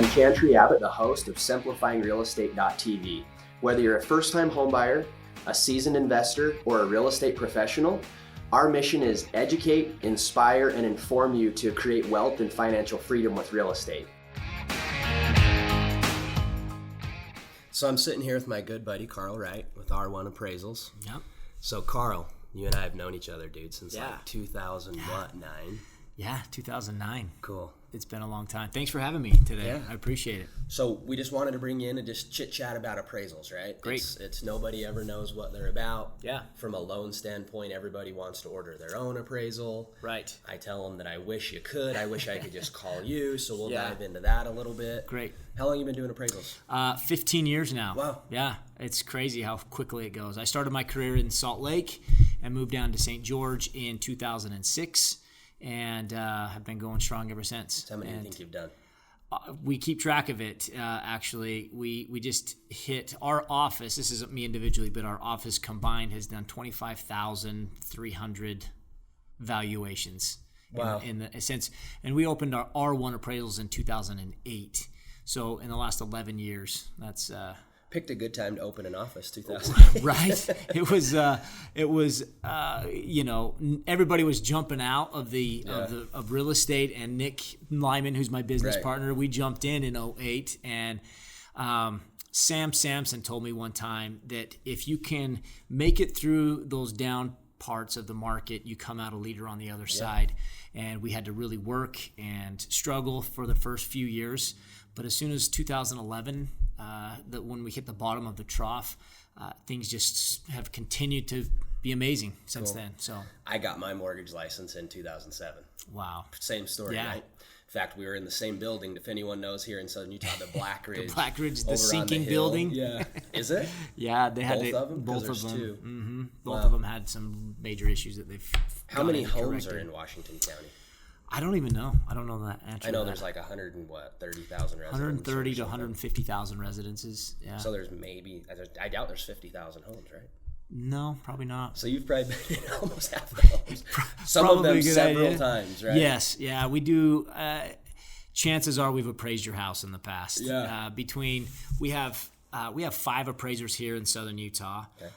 I'm Chantry Abbott, the host of SimplifyingRealEstate.tv. Whether you're a first-time homebuyer, a seasoned investor, or a real estate professional, our mission is educate, inspire, and inform you to create wealth and financial freedom with real estate. So I'm sitting here with my good buddy Carl Wright with R1 Appraisals. Yep. So Carl, you and I have known each other, dude, since like 2009. Yeah, 2009. Cool. It's been a long time. Thanks for having me today. Yeah. I appreciate it. So we just wanted to bring you in and just chit-chat about appraisals, right? Great. It's nobody ever knows what they're about. Yeah. From a loan standpoint, everybody wants to order their own appraisal. Right. I tell them that I wish you could. I wish I could just call you. So we'll Yeah. dive into that a little bit. Great. How long have you been doing appraisals? 15 years now. Wow. Yeah. It's crazy how quickly it goes. I started my career in Salt Lake and moved down to St. George in 2006 and have been going strong ever since. How many do you think you've done? We keep track of it, actually. We just hit our office. This isn't me individually, but our office combined has done 25,300 valuations. Wow. And we opened our R1 appraisals in 2008. So in the last 11 years, that's... Picked a good time to open an office, 2000. Right. It was everybody was jumping out of of real estate, and Nick Lyman, who's my business partner, we jumped in 2008, and Sam Sampson told me one time that if you can make it through those down parts of the market, you come out a leader on the other side. And we had to really work and struggle for the first few years. But as soon as 2011, when we hit the bottom of the trough, things just have continued to be amazing since then. So I got my mortgage license in 2007. Wow. Same story, right? In fact, we were in the same building, if anyone knows here in Southern Utah, the Black Ridge. The sinking building. Yeah. Is it? Yeah, they had both of them? Both of them. Two. Mm-hmm. Both of them had some major issues that they've How many homes are in Washington County? I don't even know. I don't know that answer. I know there's like 130,000 residents. 130 to 150,000 residences. Yeah. So there's I doubt there's 50,000 homes, right? No, probably not. So you've probably been in almost half the homes. Some of them several times, right? Yes. Yeah, we do. Chances are we've appraised your house in the past. Yeah. We have 5 appraisers here in Southern Utah. Okay.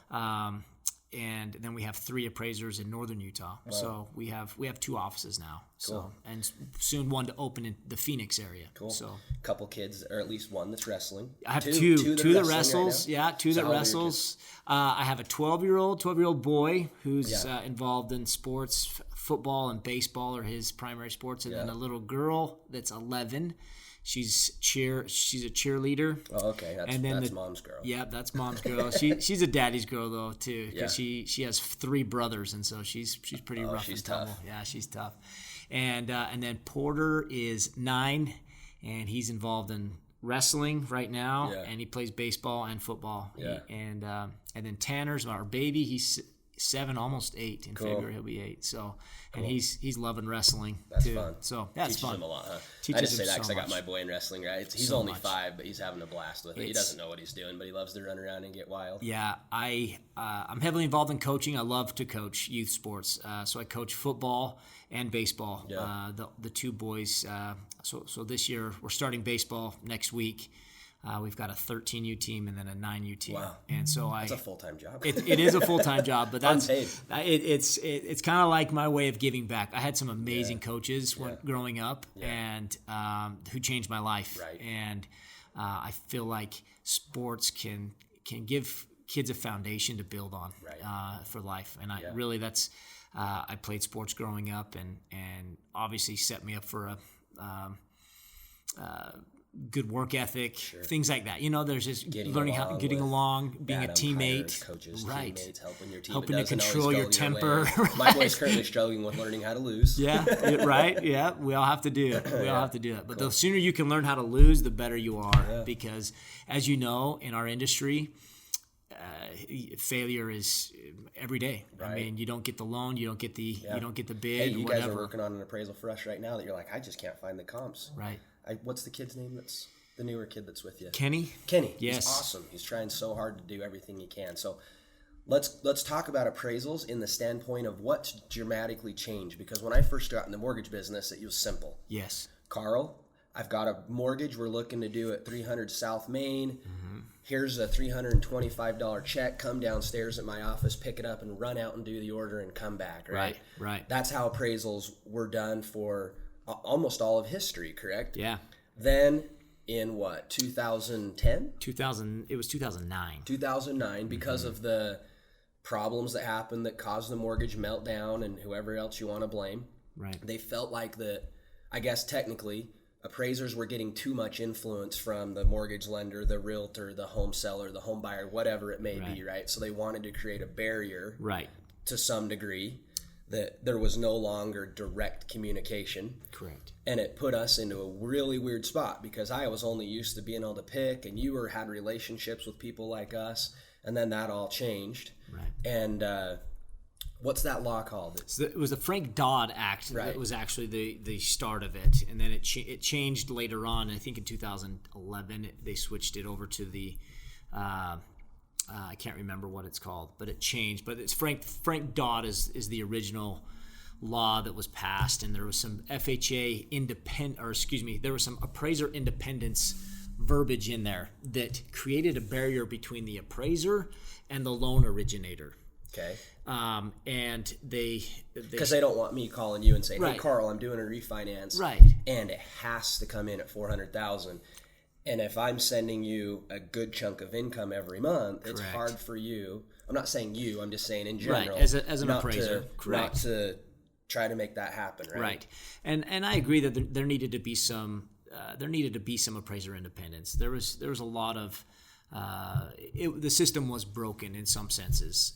And then we have 3 appraisers in Northern Utah. Wow. So we have 2 offices now. Cool. So and soon one to open in the Phoenix area. Cool. So a couple kids, or at least one that's wrestling. I have two that wrestles. Right, 2 that wrestles. I have a 12-year-old boy who's involved in sports. Football and baseball are his primary sports, and then a little girl that's 11. She's a cheerleader. Oh, okay. That's mom's girl. Yeah, that's mom's girl. She's a daddy's girl though too, because she has 3 brothers, and so she's pretty rough and tumble. Tough. Yeah, she's tough. And then Porter is 9, and he's involved in wrestling right now, and he plays baseball and football. Yeah. And then Tanner's our baby. He's 7, almost 8 in February. He'll be 8. So, and he's loving wrestling. That's too. Fun. So that's fun. Teaches him a lot. Huh? I just say that because I got my boy in wrestling. Right? He's only 5, but he's having a blast with it. He doesn't know what he's doing, but he loves to run around and get wild. Yeah, I'm heavily involved in coaching. I love to coach youth sports. So I coach football and baseball. Yeah. The 2 boys. So this year we're starting baseball next week. We've got a 13U team and then a 9U team. Wow. And so that's a full-time job. It is a full-time job, but it's kind of like my way of giving back. I had some amazing coaches growing up and who changed my life. Right. And I feel like sports can give kids a foundation to build on for life. And I played sports growing up and obviously set me up for a good work ethic, things like that. There's just getting along, being a teammate, coaches, right? Teammates, helping your team. Helping to control your temper. Right. My boy's currently struggling with learning how to lose. Yeah, right. Yeah, we all have to do it. We all have to do it. But the sooner you can learn how to lose, the better you are. Because, as you know, in our industry, failure is every day. Right. I mean, you don't get the loan, you don't get the bid. Hey, you guys are working on an appraisal for us right now that you're like, I just can't find the comps. Right. What's the kid's name? That's the newer kid that's with you. Kenny. Yes. He's He's awesome. He's trying so hard to do everything he can. So let's talk about appraisals in the standpoint of what's dramatically changed. Because when I first got in the mortgage business, it was simple. Yes. Carl, I've got a mortgage we're looking to do at 300 South Main. Here's a $325 check. Come downstairs at my office, pick it up, and run out and do the order and come back, right? Right. That's how appraisals were done for almost all of history, correct? Yeah. Then in what, 2010? It was 2009. 2009, because of the problems that happened that caused the mortgage meltdown and whoever else you want to blame. Right. They felt like I guess technically, appraisers were getting too much influence from the mortgage lender, the realtor, the home seller, the home buyer, whatever it may be, right? So they wanted to create a barrier to some degree that there was no longer direct communication. Correct. And it put us into a really weird spot because I was only used to being able to pick, and you had relationships with people like us, and then that all changed. Right. And what's that law called? It was the Frank Dodd Act that was actually the start of it, and then it changed later on. I think in 2011 they switched it over to the I can't remember what it's called, but it changed. But it's Frank Dodd is the original law that was passed, and there was some there was some appraiser independence verbiage in there that created a barrier between the appraiser and the loan originator. Okay. And because they don't want me calling you and saying, "Hey, Carl, I'm doing a refinance," and it has to come in at $400,000. And if I'm sending you a good chunk of income every month, it's hard for you. I'm not saying you. I'm just saying in general, as an appraiser, not to try to make that happen, right? Right. And I agree that there needed to be some appraiser independence. There was a lot of the system was broken in some senses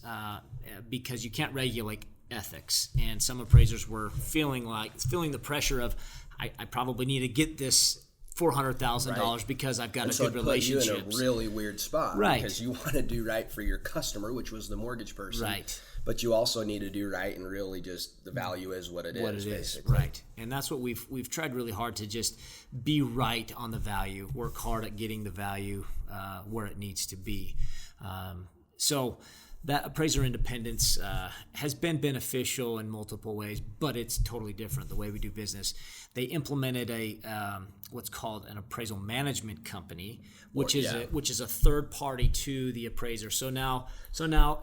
because you can't regulate ethics, and some appraisers were feeling the pressure of I probably need to get this $400,000 because I've got a good relationship. So it put you in a really weird spot, right? Because you want to do right for your customer, which was the mortgage person, right? But you also need to do right, and really just the value is what it is, basically. Right? And that's what we've tried really hard to just be right on the value, work hard at getting the value where it needs to be. So that appraiser independence has been beneficial in multiple ways, but it's totally different the way we do business. They implemented what's called an appraisal management company, which is a third party to the appraiser. So now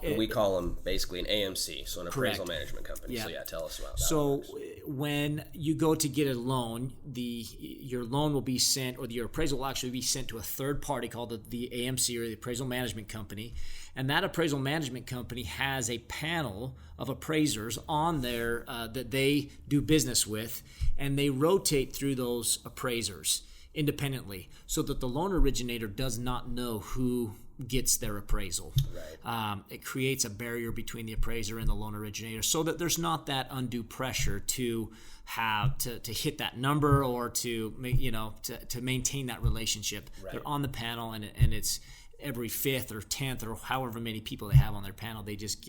we call them basically an AMC, so an appraisal management company. Yeah. So tell us about that. So when you go to get a loan, your loan will be sent, or your appraisal will actually be sent to a third party called the AMC, or the appraisal management company. And that appraisal management company has a panel of appraisers on there that they do business with, and they rotate through those appraisers independently so that the loan originator does not know who gets their appraisal. Right. It creates a barrier between the appraiser and the loan originator so that there's not that undue pressure to have to hit that number or to maintain that relationship. Right. They're on the panel, and it's every 5th or 10th or however many people they have on their panel, they just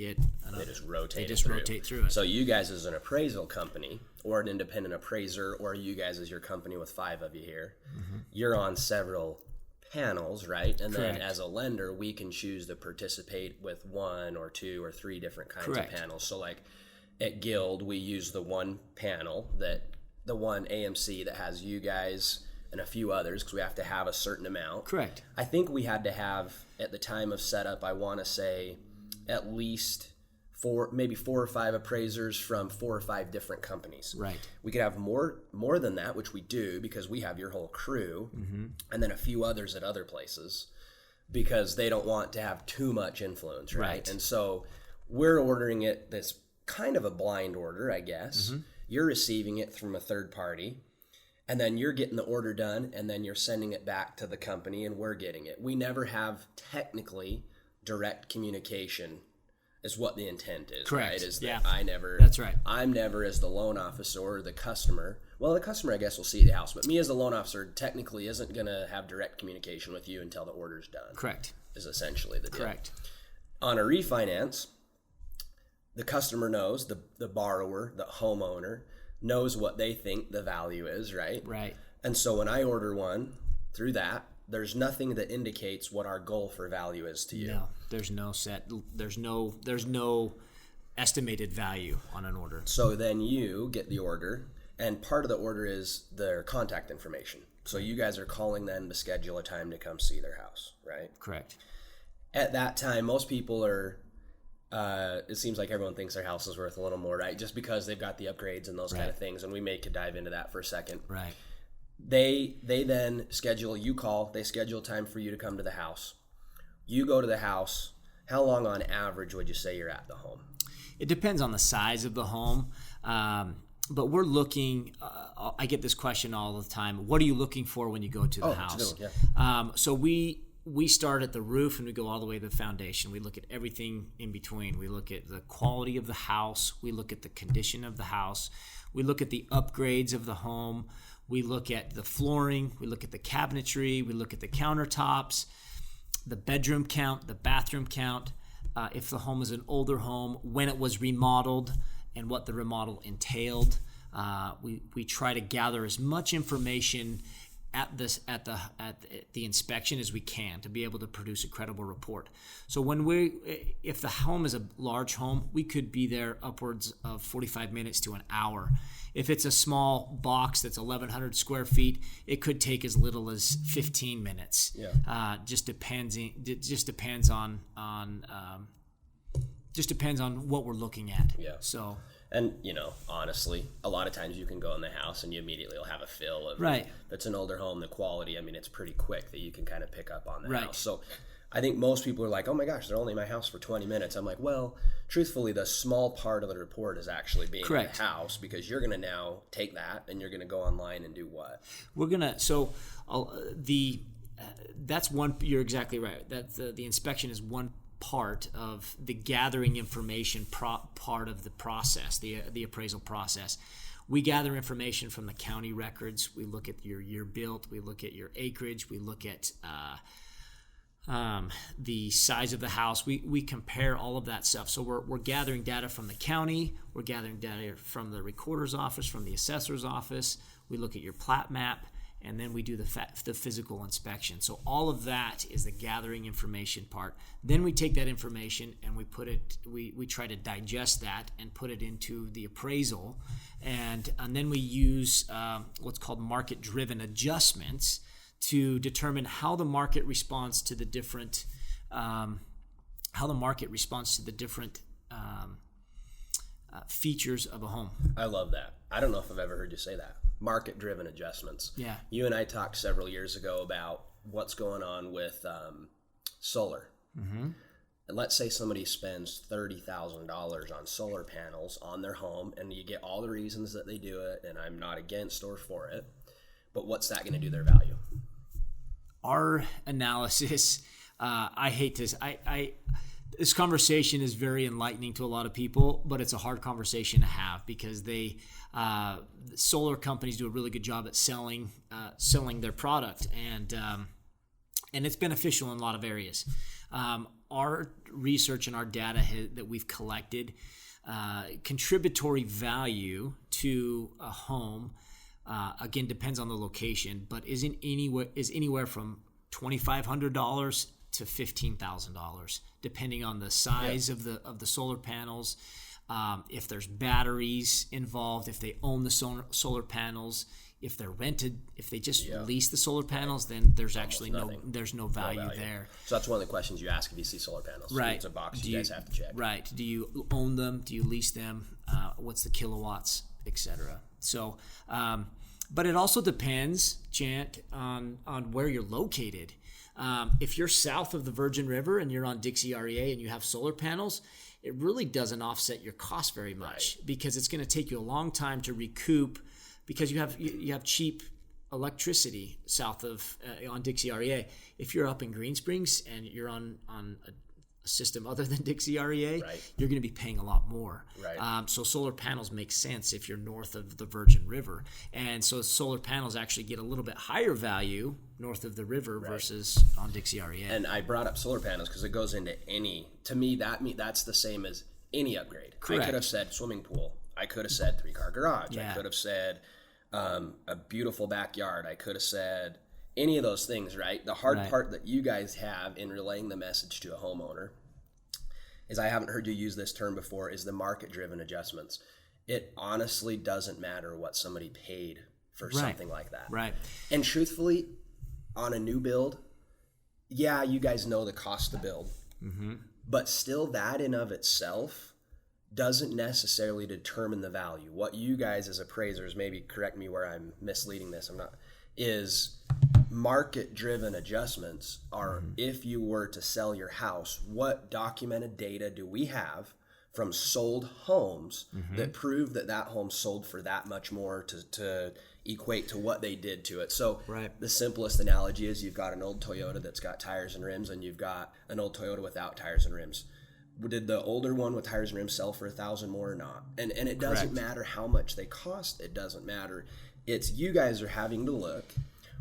rotate through it. So you guys as an appraisal company or an independent appraiser, or you guys as your company with 5 of you here, you're on several panels, right? And then as a lender, we can choose to participate with 1 or 2 or 3 different kinds of panels. So like at Guild, we use the one panel, the one AMC that has you guys and a few others, because we have to have a certain amount. Correct. I think we had to have, at the time of setup, I want to say at least 4 or 5 appraisers from 4 or 5 different companies. Right. We could have more than that, which we do because we have your whole crew, and then a few others at other places because they don't want to have too much influence, right? And so we're ordering it, this kind of a blind order, I guess. You're receiving it from a third party. And then you're getting the order done, and then you're sending it back to the company, and we're getting it. We never have technically direct communication is what the intent is, right? Is that That's right. I'm never, as the loan officer or the customer, well, the customer, I guess, will see the house, but me as the loan officer technically isn't going to have direct communication with you until the order's done. Correct. Is essentially the deal. Correct. On a refinance, the customer knows, the borrower, the homeowner, knows what they think the value is, right? Right. And so when I order one through that, there's nothing that indicates what our goal for value is to you. No, there's no estimated value on an order. So then you get the order, and part of the order is their contact information. So you guys are calling them to schedule a time to come see their house, right? Correct. At that time, most people are, it seems like everyone thinks their house is worth a little more, right? Just because they've got the upgrades and those kind of things, and we could dive into that for a second. Right. They then they schedule time for you to come to the house. You go to the house. How long on average would you say you're at the home? It depends on the size of the home. But we're looking, I get this question all the time. What are you looking for when you go to the house? So we start at the roof and we go all the way to the foundation. We look at everything in between. We look at the quality of the house. We look at the condition of the house. We look at the upgrades of the home. We look at the flooring. We look at the cabinetry. We look at the countertops, the bedroom count, the bathroom count. If the home is an older home, when it was remodeled, and what the remodel entailed. We try to gather as much information at the inspection as we can to be able to produce a credible report. So if the home is a large home, we could be there upwards of 45 minutes to an hour. If it's a small box that's 1,100 square feet, it could take as little as 15 minutes. Yeah. Just depends on what we're looking at. Yeah. So, and honestly, a lot of times you can go in the house and you immediately will have a feel of right. If it's an older home, the quality. I mean, it's pretty quick that you can kind of pick up on the right. house. So, I think most people are like, "Oh my gosh, they're only in my house for 20 minutes." I'm like, well, truthfully, the small part of the report is actually being correct. In the house, because you're going to now take that and you're going to go online and do what? That's one. You're exactly right. That the inspection is one part of the gathering information part of the process, the appraisal process. We gather information from the county records. We look at your year built. We look at your acreage. We look at the size of the house. We compare all of that stuff. So we're gathering data from the county. We're gathering data from the recorder's office, from the assessor's office. We look at your plat map. And then we do the physical inspection. So all of that is the gathering information part. Then we take that information and we try to digest that and put it into the appraisal. And then we use what's called market-driven adjustments to determine how the market responds to the different features of a home. I love that. I don't know if I've ever heard you say that. Market-driven adjustments. Yeah. You and I talked several years ago about what's going on with solar. Mm-hmm. And let's say somebody spends $30,000 on solar panels on their home, and you get all the reasons that they do it, and I'm not against or for it, but what's that going to do their value? Our analysis, this conversation is very enlightening to a lot of people, but it's a hard conversation to have because solar companies do a really good job at selling their product, and it's beneficial in a lot of areas. Our research and our data that we've collected, contributory value to a home, again, depends on the location, but is anywhere from $2,500 to $15,000, depending on the size of the solar panels, if there's batteries involved, if they own the solar panels, if they're rented, if they just lease the solar panels, then there's actually no value there. So that's one of the questions you ask if you see solar panels. Right. It's a box you guys have to check. Right. Do you own them? Do you lease them? What's the kilowatts, etc. So, but it also depends, Chant, on where you're located. If you're south of the Virgin River and you're on Dixie REA and you have solar panels, it really doesn't offset your cost very much because it's going to take you a long time to recoup because you have cheap electricity south of on Dixie REA. If you're up in Green Springs and you're on a system other than Dixie REA, you're going to be paying a lot more. Right. So solar panels make sense if you're north of the Virgin River. And so solar panels actually get a little bit higher value north of the river versus on Dixie REA. And I brought up solar panels because it goes into that's the same as any upgrade. Correct. I could have said swimming pool. I could have said 3-car garage. Yeah. I could have said a beautiful backyard. I could have said any of those things, right? The hard part that you guys have in relaying the message to a homeowner is, I haven't heard you use this term before, is the market-driven adjustments. It honestly doesn't matter what somebody paid for something like that. Right. And truthfully, on a new build, yeah, you guys know the cost to build, but still that in of itself doesn't necessarily determine the value. What you guys as appraisers, maybe correct me where I'm misleading this, is market-driven adjustments are if you were to sell your house, what documented data do we have from sold homes that prove that home sold for that much more to equate to what they did to it. So the simplest analogy is you've got an old Toyota that's got tires and rims, and you've got an old Toyota without tires and rims. Did the older one with tires and rims sell for $1,000 more or not? And it doesn't matter how much they cost. It doesn't matter. It's you guys are having to look,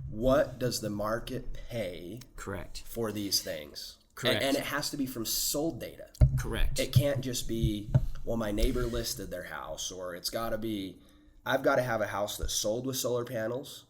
what does the market pay for these things? And it has to be from sold data. Correct. It can't just be, well, my neighbor listed their house, or it's got to be, I've got to have a house that's sold with solar panels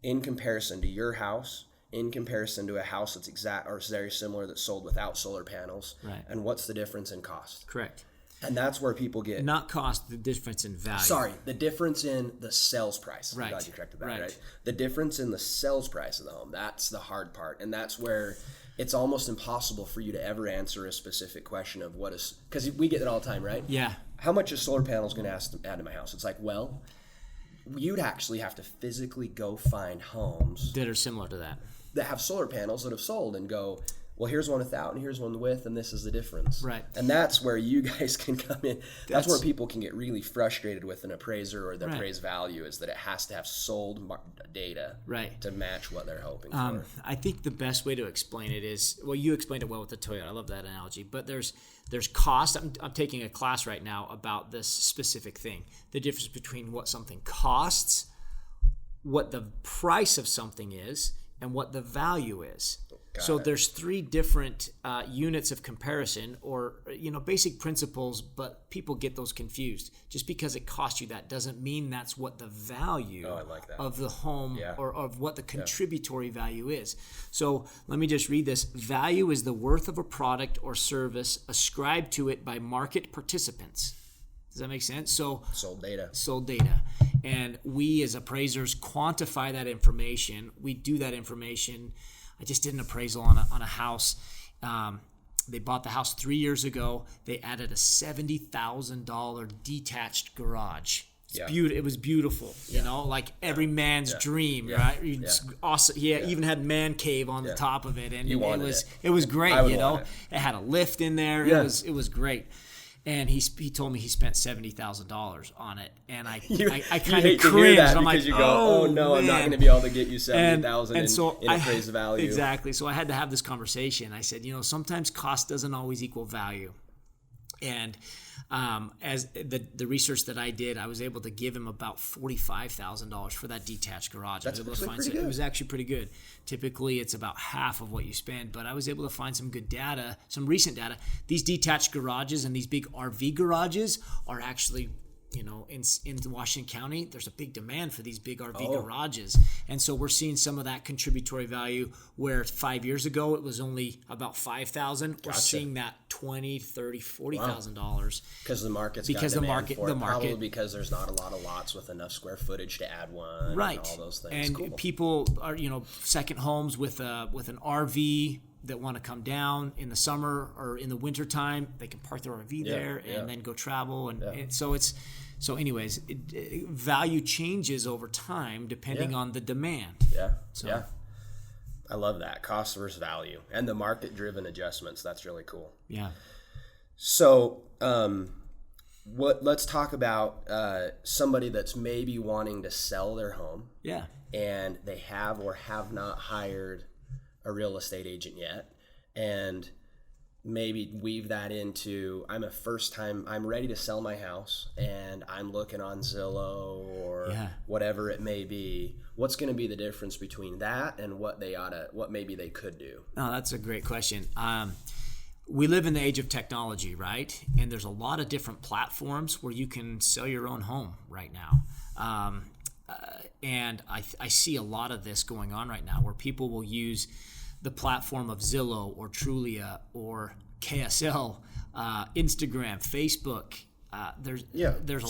in comparison to your house, in comparison to a house that's exact or very similar that's sold without solar panels. Right. And what's the difference in cost? Correct. And that's where people get... Not cost, the difference in value. Sorry, the difference in the sales price. Right. I'm glad you corrected that, right? The difference in the sales price of the home. That's the hard part. And that's where it's almost impossible for you to ever answer a specific question of what is... Because we get it all the time, right? Yeah. How much is solar panels going to add to my house? It's like, well, you'd actually have to physically go find homes... that are similar to that have solar panels that have sold and go... Well, here's one without and here's one with, and this is the difference. Right. And that's where you guys can come in. That's where people can get really frustrated with an appraiser or the appraised value, is that it has to have sold data to match what they're hoping for. I think the best way to explain it is, well, you explained it well with the Toyota. I love that analogy. But there's cost. I'm taking a class right now about this specific thing. The difference between what something costs, what the price of something is, and what the value is. So there's three different units of comparison, or basic principles, but people get those confused. Just because it costs you that doesn't mean that's what the value of the home or of what the contributory value is. So let me just read this. Value is the worth of a product or service ascribed to it by market participants. Does that make sense? So sold data. And we as appraisers quantify that information. We do that information. I just did an appraisal on a house. They bought the house 3 years ago. They added a $70,000 detached garage. It was beautiful, like every man's dream, right? It's awesome. He even had man cave on the top of it, and it was great. It had a lift in there. It was great. And he told me he spent $70,000 on it, and I kind of cringed. I'm like, you go, oh no, man. I'm not going to be able to get you $70,000 in appraised value. Exactly. So I had to have this conversation. I said, sometimes cost doesn't always equal value. And as the research that I did, I was able to give him about $45,000 for that detached garage. That's actually pretty good. It was actually pretty good. Typically, it's about half of what you spend, but I was able to find some good data, some recent data. These detached garages and these big RV garages are actually, in Washington County, there's a big demand for these big RV garages. And so we're seeing some of that contributory value where 5 years ago it was only about $5,000. We're seeing that $20,000, $30,000, $40,000. Because the market's got demand for it. Probably because there's not a lot of lots with enough square footage to add one. Right. And all those things. And people are, second homes with an RV that want to come down in the summer or in the winter time. They can park their RV there and then go travel. And so anyways, value changes over time depending on the demand. I love that. Cost versus value. And the market-driven adjustments. That's really cool. Yeah. So let's talk about somebody that's maybe wanting to sell their home. Yeah. And they have or have not hired a real estate agent yet, and maybe weave that into, I'm ready to sell my house and I'm looking on Zillow or whatever it may be. What's going to be the difference between that and what maybe they could do? Oh, that's a great question. We live in the age of technology, right? And there's a lot of different platforms where you can sell your own home right now. And I see a lot of this going on right now where people will use the platform of Zillow or Trulia or KSL, Instagram, Facebook, there's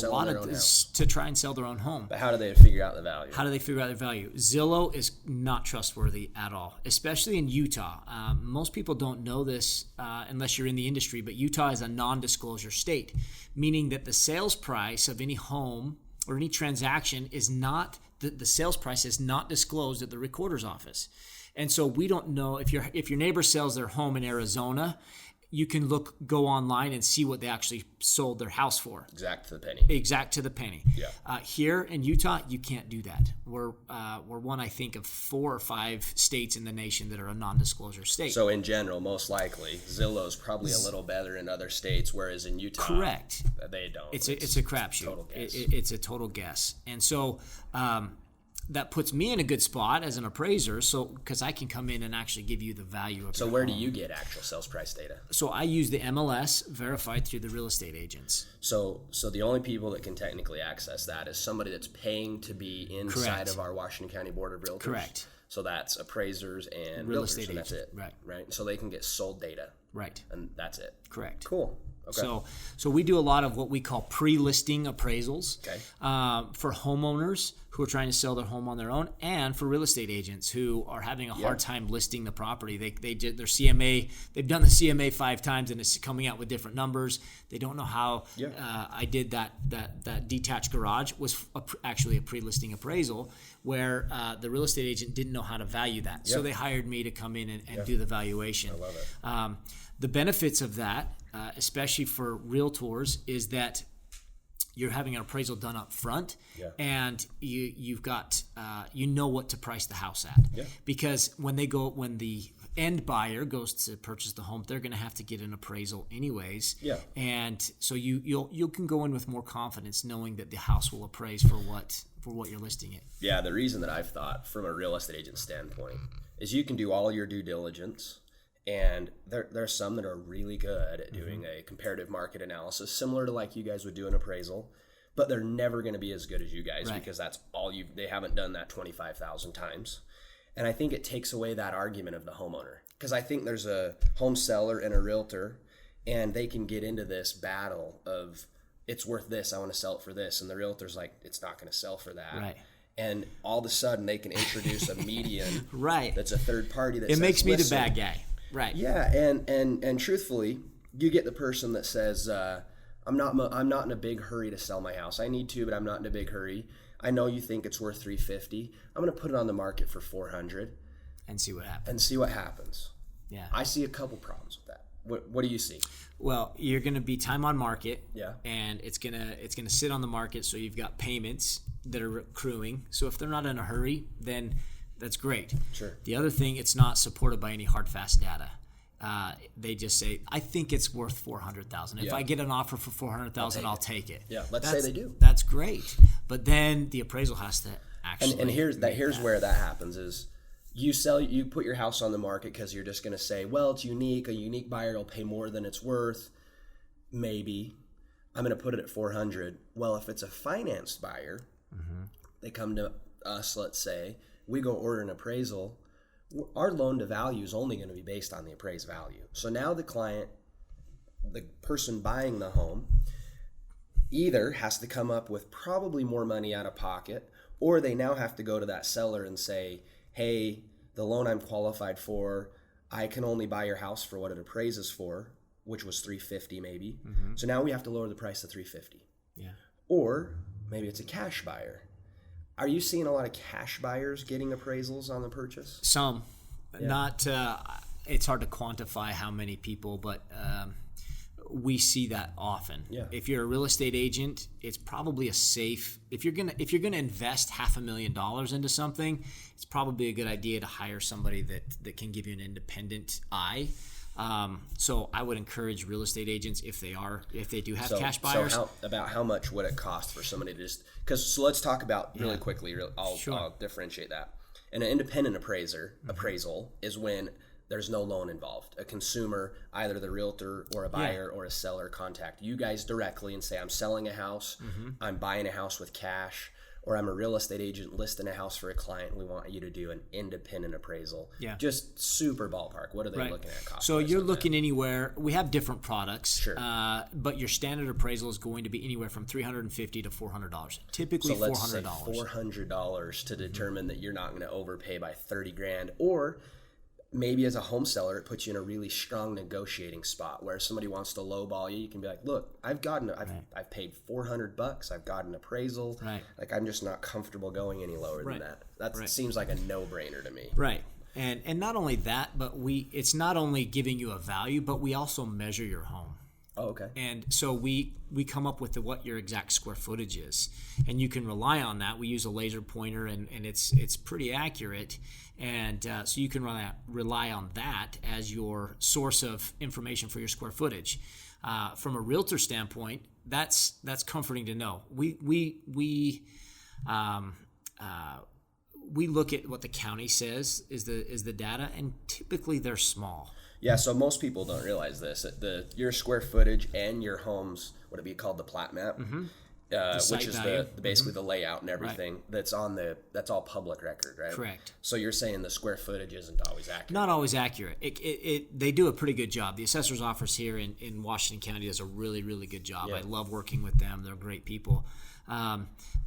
a lot of this to try and sell their own home. But how do they figure out the value? How do they figure out their value? Zillow is not trustworthy at all, especially in Utah. Most people don't know this unless you're in the industry, but Utah is a non-disclosure state, meaning that the sales price of any home or any transaction is not the sales price is not disclosed at the recorder's office. And so we don't know if your neighbor sells their home in Arizona, you can go online and see what they actually sold their house for. Exact to the penny. Yeah. Here in Utah, you can't do that. We're one, I think, of 4 or 5 states in the nation that are a non-disclosure state. So in general, most likely, Zillow's probably a little better in other states, whereas in Utah, correct, they don't. It's a crapshoot. Total guess. It's a total guess. And so that puts me in a good spot as an appraiser, so because I can come in and actually give you the value of. So where do you get actual sales price data? So I use the MLS verified through the real estate agents. So the only people that can technically access that is somebody that's paying to be inside Correct. Of our Washington County Board of Realtors. Correct. So that's appraisers and real realtors, estate and that's agent. it. Right. So they can get sold data. Right. And that's it. Correct. Cool. Okay. So we do a lot of what we call pre-listing appraisals okay. For homeowners who are trying to sell their home on their own, and for real estate agents who are having a hard time listing the property. They did their CMA. They've done the CMA 5 times, and it's coming out with different numbers. They don't know how. I did that detached garage was actually a pre-listing appraisal where the real estate agent didn't know how to value that. So they hired me to come in and do the valuation. I love it. The benefits of that, especially for realtors, is that you're having an appraisal done up front, and you've got you know what to price the house at. Because when the end buyer goes to purchase the home, they're going to have to get an appraisal anyways. And so you can go in with more confidence, knowing that the house will appraise for what you're listing it. Yeah, the reason that I've thought from a real estate agent standpoint is you can do all your due diligence. And there are some that are really good at doing a comparative market analysis, similar to like you guys would do an appraisal, but they're never going to be as good as you guys because that's all they haven't done that 25,000 times. And I think it takes away that argument of the homeowner, because I think there's a home seller and a realtor, and they can get into this battle of it's worth this, I want to sell it for this, and the realtor's like, it's not going to sell for that. Right. And all of a sudden they can introduce a median right. that's a third party that it says, makes me the bad guy. Right. Yeah, and truthfully, you get the person that says, I'm not in a big hurry to sell my house. I need to, but I'm not in a big hurry. I know you think it's worth $350. I'm going to put it on the market for $400 and see what happens. Yeah. I see a couple problems with that. What do you see? Well, you're going to be time on market. Yeah. And it's going to sit on the market, so you've got payments that are accruing. So if they're not in a hurry, then that's great. Sure. The other thing, it's not supported by any hard, fast data. They just say, I think it's worth $400,000. If I get an offer for $400,000, I'll take it. Yeah, let's say they do. That's great. But then the appraisal has to actually. And here's where that happens is you put your house on the market because you're just going to say, well, it's unique. A unique buyer will pay more than it's worth. Maybe. I'm going to put it at $400,000. Well, if it's a financed buyer, they come to us, let's say, we go order an appraisal, our loan to value is only going to be based on the appraised value. So now the client, the person buying the home, either has to come up with probably more money out of pocket, or they now have to go to that seller and say, hey, the loan I'm qualified for, I can only buy your house for what it appraises for, which was $350 maybe. So now we have to lower the price to $350. Yeah. Or maybe it's a cash buyer. Are you seeing a lot of cash buyers getting appraisals on the purchase? Some. Not. It's hard to quantify how many people, but we see that often. Yeah. If you're a real estate agent, it's probably a safe. If you're gonna invest $500,000 into something, it's probably a good idea to hire somebody that can give you an independent eye. So I would encourage real estate agents if they do have cash buyers. So how much would it cost for somebody to just? So let's talk about really quickly. I'll differentiate that. An independent appraisal is when there's no loan involved. A consumer, either the realtor or a buyer or a seller, contact you guys directly and say, I'm selling a house, I'm buying a house with cash, or I'm a real estate agent listing a house for a client. We want you to do an independent appraisal. Yeah. Just super ballpark. What are they looking at cost? So you're looking anywhere. We have different products. Sure. But your standard appraisal is going to be anywhere from $350 to $400. Typically so let's $400. Say $400 to determine that you're not going to overpay by $30,000, or maybe as a home seller, it puts you in a really strong negotiating spot where if somebody wants to lowball you, you can be like, look, I've paid $400. I've got an appraisal. Right. Like, I'm just not comfortable going any lower than that. That seems like a no-brainer to me. Right. And not only that, but it's not only giving you a value, but we also measure your home. Oh, okay. And so we come up with what your exact square footage is, and you can rely on that. We use a laser pointer, and it's pretty accurate, and so you can rely on that as your source of information for your square footage. From a realtor standpoint, that's comforting to know. We look at what the county says is the data, and typically they're small. Yeah, so most people don't realize this. Your square footage and your home's, what would it be called, the plat map, which is basically the layout and everything, that's all public record, right? Correct. So you're saying the square footage isn't always accurate? Not always accurate. They do a pretty good job. The assessor's office here in Washington County does a really, really good job. Yeah. I love working with them. They're great people.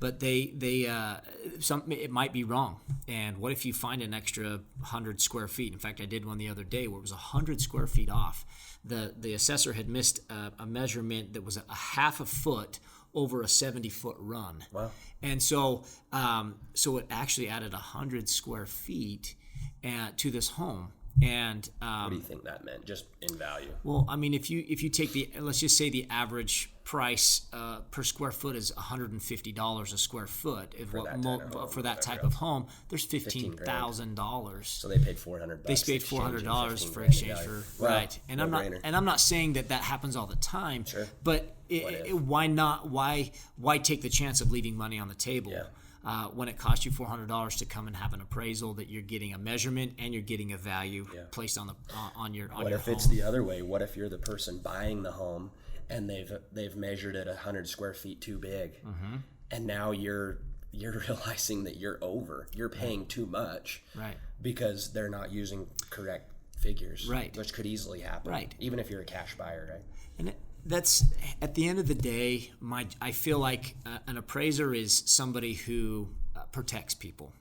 But it might be wrong. And what if you find an extra 100 square feet? In fact, I did one the other day where it was 100 square feet off. The assessor had missed a measurement that was a half a foot over a 70-foot run. Wow. And so it actually added 100 square feet to this home. And what do you think that meant, just in value? Well, I mean, if you take let's just say the average price per square foot is $150 a square foot for that type of home, there's $15,000. So they paid $400. They paid $400 for exchange for right. And I'm not saying that happens all the time. Sure. But why not? Why take the chance of leaving money on the table? Yeah. When it costs you $400 to come and have an appraisal, that you're getting a measurement and you're getting a value placed on your home. What if it's the other way? What if you're the person buying the home and they've measured it 100 square feet too big, and now you're realizing that you're paying too much, right? Because they're not using correct figures, right? Which could easily happen, right? Even if you're a cash buyer, right? And that's at the end of the day, I feel like an appraiser is somebody who protects people.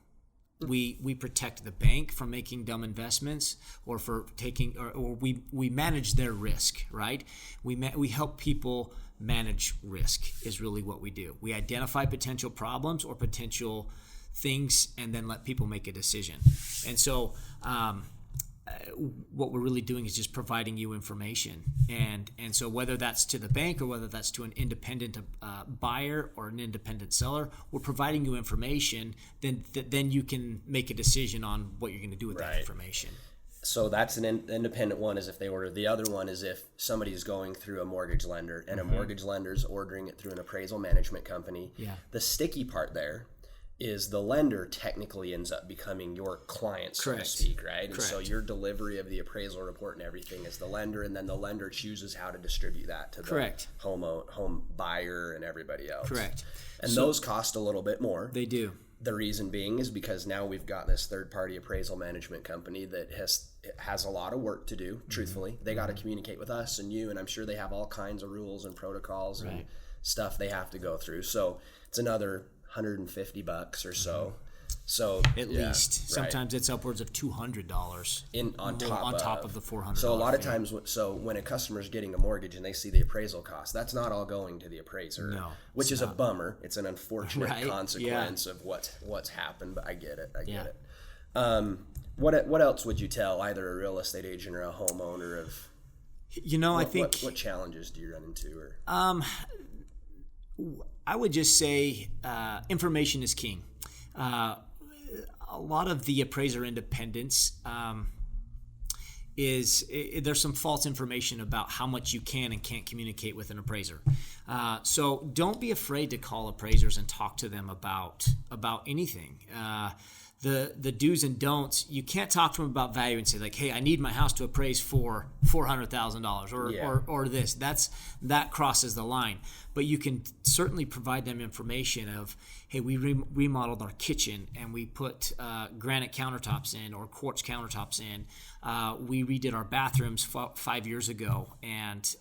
We protect the bank from making dumb investments, or for taking, or we manage their risk, right? We help people manage risk is really what we do. We identify potential problems or potential things, and then let people make a decision. And so what we're really doing is just providing you information, and so whether that's to the bank or whether that's to an independent buyer or an independent seller, we're providing you information. Then you can make a decision on what you're going to do with that information. So that's an independent one. Is if they order. The other one is if somebody's going through a mortgage lender and a mortgage lender's ordering it through an appraisal management company. Yeah. The sticky part there is the lender technically ends up becoming your client, so to speak, right? And so your delivery of the appraisal report and everything is the lender, and then the lender chooses how to distribute that to the home buyer and everybody else. Correct. And those cost a little bit more. They do. The reason being is because now we've got this third-party appraisal management company that has a lot of work to do, truthfully. They got to communicate with us and you, and I'm sure they have all kinds of rules and protocols and stuff they have to go through. So it's another $150 or so. So at least sometimes it's upwards of $200 on top of the $400. So a lot of times, when a customer's getting a mortgage and they see the appraisal cost, that's not all going to the appraiser, which is a bummer. It's an unfortunate consequence of what's happened. But I get it. I get it. What else would you tell either a real estate agent or a homeowner of? I think what challenges do you run into? Or I would just say information is king. A lot of the appraiser independence there's some false information about how much you can and can't communicate with an appraiser. So don't be afraid to call appraisers and talk to them about anything. the do's and don'ts, you can't talk to them about value and say like, hey, I need my house to appraise for $400,000 or this. That crosses the line. But you can certainly provide them information of, hey, we remodeled our kitchen and we put granite countertops in or quartz countertops in. We redid our bathrooms 5 years ago, and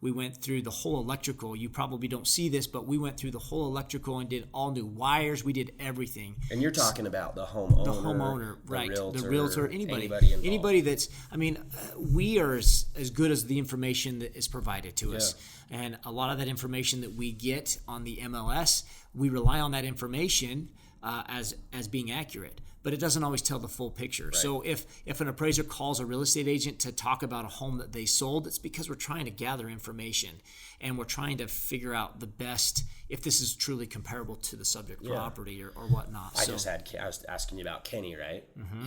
we went through the whole electrical. You probably don't see this, but we went through the whole electrical and did all new wires. We did everything. And you're talking about the homeowner, right? The realtor, anybody that's. I mean, we are as good as the information that is provided to us, and a lot of that information that we get on the MLS, we rely on that information as being accurate. But it doesn't always tell the full picture. Right. So if an appraiser calls a real estate agent to talk about a home that they sold, it's because we're trying to gather information and we're trying to figure out the best, if this is truly comparable to the subject property or whatnot. I was asking you about Kenny, right? Mm-hmm.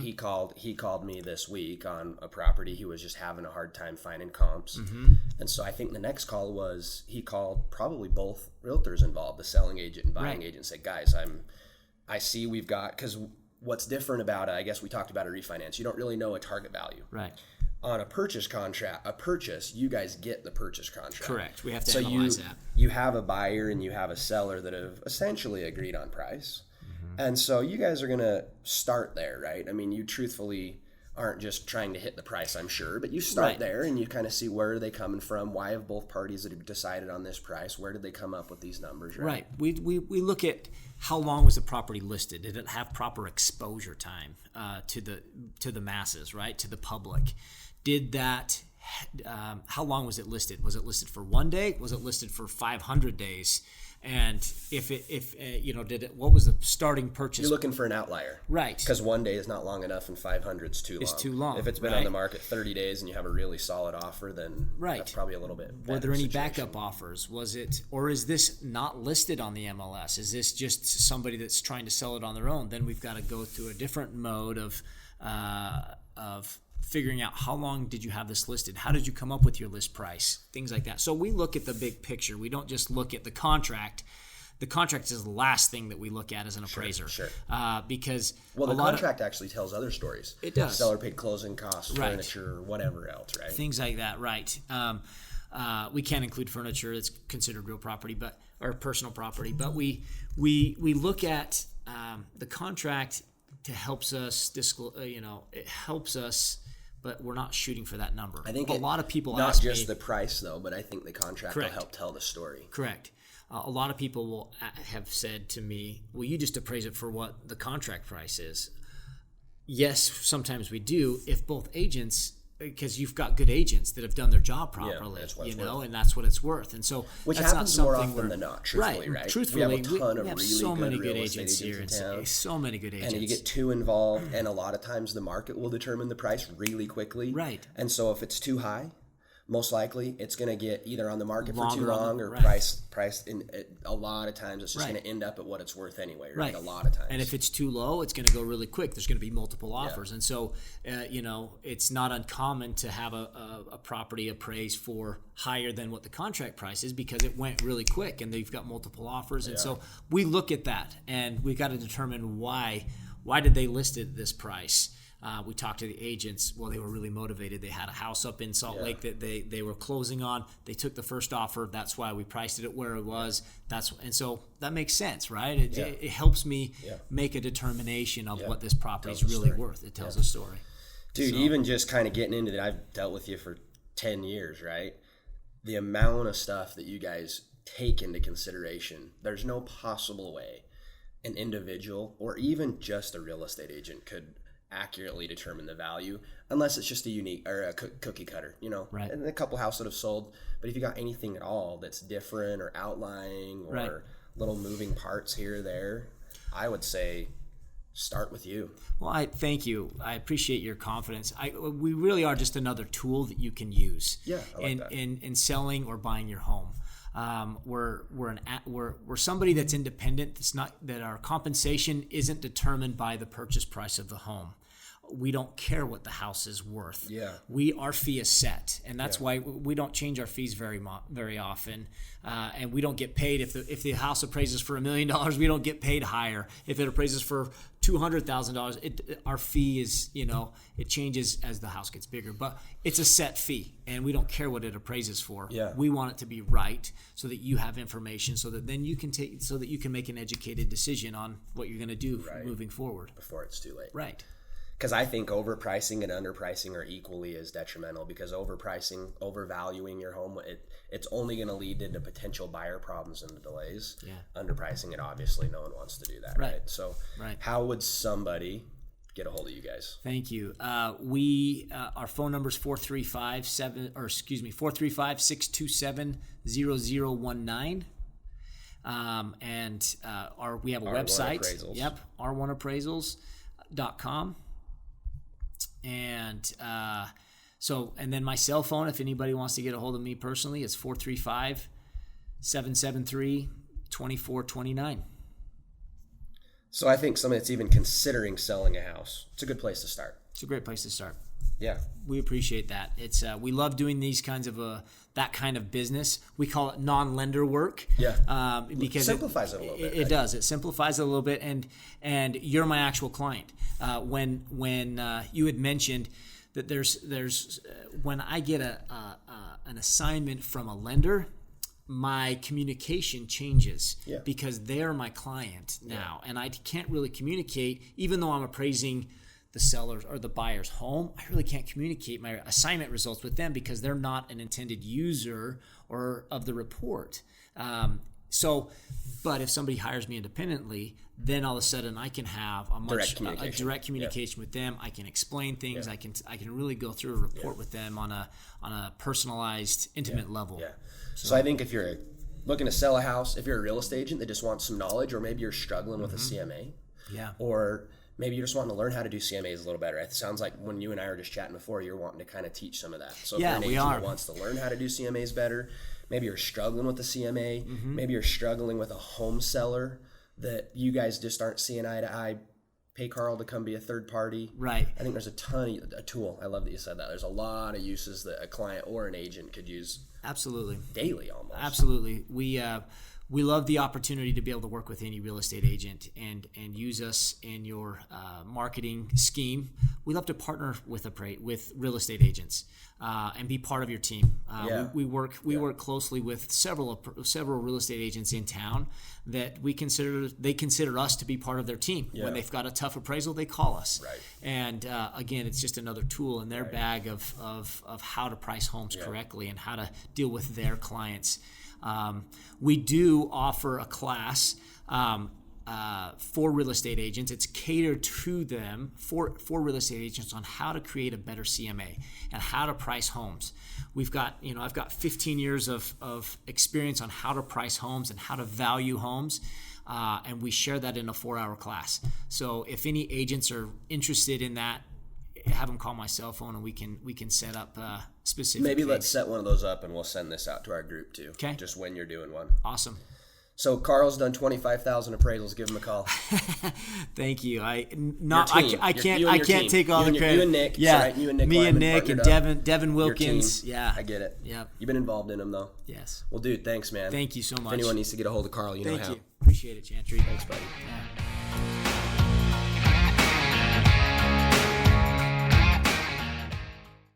He called me this week on a property. He was just having a hard time finding comps. Mm-hmm. And so I think the next call was, he called probably both realtors involved, the selling agent and buying agent, and said, guys, I see we've got, because what's different about it, I guess we talked about a refinance, you don't really know a target value. Right. On a purchase contract, you guys get the purchase contract. Correct. We have to analyze that. You have a buyer and you have a seller that have essentially agreed on price. Mm-hmm. And so you guys are going to start there, right? I mean, you truthfully aren't just trying to hit the price, I'm sure, but you start there and you kind of see where are they coming from, why have both parties that have decided on this price, where did they come up with these numbers, right? We look at how long was the property listed? Did it have proper exposure time to the masses, right? To the public? Did that? How long was it listed? Was it listed for 1 day? Was it listed for 500 days? And what was the starting purchase? You're looking for an outlier, right? Because 1 day is not long enough, and 500 is too long. It's too long. If it's been on the market 30 days and you have a really solid offer, then that's probably a little bit. Were there any backup offers? Was it, or is this not listed on the MLS? Is this just somebody that's trying to sell it on their own? Then we've got to go through a different mode of figuring out how long did you have this listed? How did you come up with your list price? Things like that. So we look at the big picture. We don't just look at the contract. The contract is the last thing that we look at as an appraiser. Sure. because the contract actually tells other stories. It does. Seller paid closing costs, furniture, whatever else, right? Things like that, right. We can't include furniture that's considered real property, or personal property. But we look at the contract to helps us it helps us. But we're not shooting for that number. I think a lot of people not ask just me, the price though, but I think the contract will help tell the story. Correct. A lot of people will have said to me, "Well, you just appraise it for what the contract price is." Yes, sometimes we do. If both agents, because you've got good agents that have done their job properly, and that's what it's worth. And so, which happens more often than not. Truthfully, right? Truthfully, we have a ton of really so many good real agents estate here agents in town. So many good agents, and you get too involved, and a lot of times the market will determine the price really quickly. Right. And so if it's too high, most likely it's going to get either on the market for too long or right. priced in a lot of times it's just going to end up at what it's worth anyway, right? Right. A lot of times. And if it's too low, it's going to go really quick. There's going to be multiple offers. And so, it's not uncommon to have a property appraised for higher than what the contract price is because it went really quick and they've got multiple offers. And so we look at that and we've got to determine why did they list it at this price? We talked to the agents. Well, they were really motivated. They had a house up in Salt Lake that they were closing on. They took the first offer. That's why we priced it at where it was. And so that makes sense, right? It helps me make a determination of what this property is really worth. It tells a story. Dude, even just kind of getting into that, I've dealt with you for 10 years, right? The amount of stuff that you guys take into consideration, there's no possible way an individual or even just a real estate agent could accurately determine the value unless it's just a unique or a cookie cutter, right. And a couple houses that have sold. But if you got anything at all that's different or outlying or little moving parts here or there, I would say start with you. Well, I thank you. I appreciate your confidence. We really are just another tool that you can use in selling or buying your home. We're somebody that's independent. That's not that our compensation isn't determined by the purchase price of the home. We don't care what the house is worth. Our fee is set, and that's why we don't change our fees very often. And we don't get paid if the house appraises for $1 million. We don't get paid higher. If it appraises for $200,000, our fee is, it changes as the house gets bigger, but it's a set fee, and we don't care what it appraises for. Yeah. We want it to be right, so that you have information, so that then you can make an educated decision on what you're going to do moving forward before it's too late. Right. Because I think overpricing and underpricing are equally as detrimental, because overvaluing your home, it's only going to lead into potential buyer problems and delays. Yeah. Underpricing it, obviously, no one wants to do that, right? So how would somebody get a hold of you guys? Thank you. Our phone number is 435-627-0019. And we have a website. Appraisals. Yep, r1appraisals.com. And and then my cell phone, if anybody wants to get a hold of me personally, it's 435-773-2429. So I think somebody that's even considering selling a house, it's a good place to start. It's a great place to start. Yeah. We appreciate that. It's we love doing these kinds of that kind of business. We call it non-lender work. Yeah. Because it simplifies it a little bit. It does. It simplifies it a little bit, and you're my actual client. When you had mentioned that there's when I get an assignment from a lender, my communication changes because they're my client now, and I can't really communicate, even though I'm appraising the seller's or the buyer's home. I really can't communicate my assignment results with them because they're not an intended user or of the report. But if somebody hires me independently, then all of a sudden I can have a direct communication with them. I can explain things. I can really go through a report with them on a personalized, intimate level. Yeah. So I think if you're looking to sell a house, if you're a real estate agent that just wants some knowledge, or maybe you're struggling with a CMA, or maybe you're just wanting to learn how to do CMAs a little better. It sounds like when you and I were just chatting before, you're wanting to kind of teach some of that. So if you're an agent that wants to learn how to do CMAs better, maybe you're struggling with the CMA, maybe you're struggling with a home seller that you guys just aren't seeing eye to eye, pay Carl to come be a third party. Right. I think there's a tool. I love that you said that. There's a lot of uses that a client or an agent could use. Absolutely. Daily almost. Absolutely. We love the opportunity to be able to work with any real estate agent and use us in your marketing scheme. We love to partner with real estate agents and be part of your team. We work closely with several real estate agents in town that they consider us to be part of their team. Yeah. When they've got a tough appraisal, they call us. Right. And again, it's just another tool in their bag of how to price homes correctly and how to deal with their clients. We do offer a class for real estate agents. It's catered to them for real estate agents on how to create a better CMA and how to price homes. I've got 15 years of experience on how to price homes and how to value homes. And we share that in a 4-hour class. So if any agents are interested in that, have them call my cell phone and we can set up specific. Maybe let's set one of those up and we'll send this out to our group too. Okay. Just when you're doing one. Awesome. So Carl's done 25,000 appraisals. Give him a call. Thank you. I can't take all the credit. You and Nick. Yeah. Right. You and Nick. Me and Nick and Devin Wilkins. Yeah. I get it. Yep. You've been involved in them though. Yes. Well, dude, thanks, man. Thank you so much. If anyone needs to get a hold of Carl, you know how. Thank you. Appreciate it, Chantry. Thanks, buddy. Yeah.